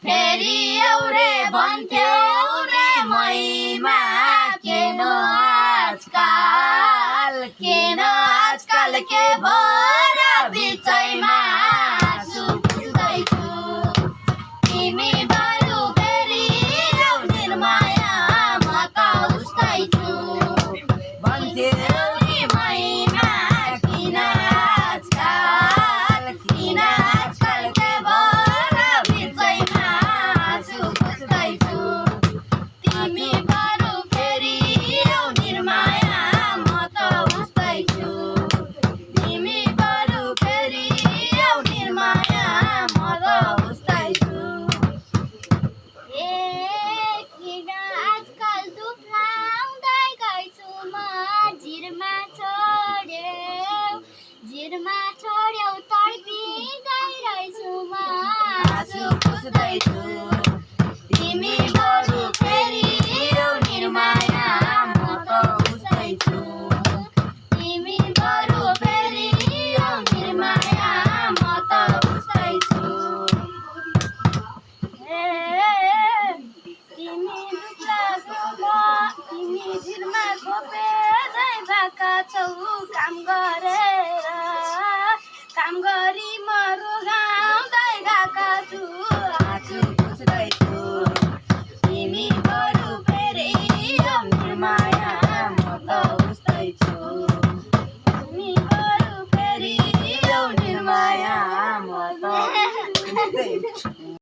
फेरि एउरे भन्थ्यौ रे मैमा किन आजकल के भएर बिचैमा सुक्दैछु तिमी बरु फेरि देऊ निर्माया म त उस्तै छु भन्थ्यौ नि मैमा किन आजकल के भएर बिचैमा सुक्दैछु तिमी बरु फेरि देऊ निर्माया म त उस्तै छु तिमी बरु फेरि देऊ निर्माया म त उस्तै छु किन आजकल दुख्लाउँदै गइछु म जिरमा छोड्यौ तडपिँदै रहेछु म आँसु पुस्दैछु तिमी बरु फेरि देऊ निर्माया म त उस्तै छु तिमी बरु फेरि देऊ निर्माया म त उस्तै छु तिमी जिरमा खोपेदै भएका छौ काम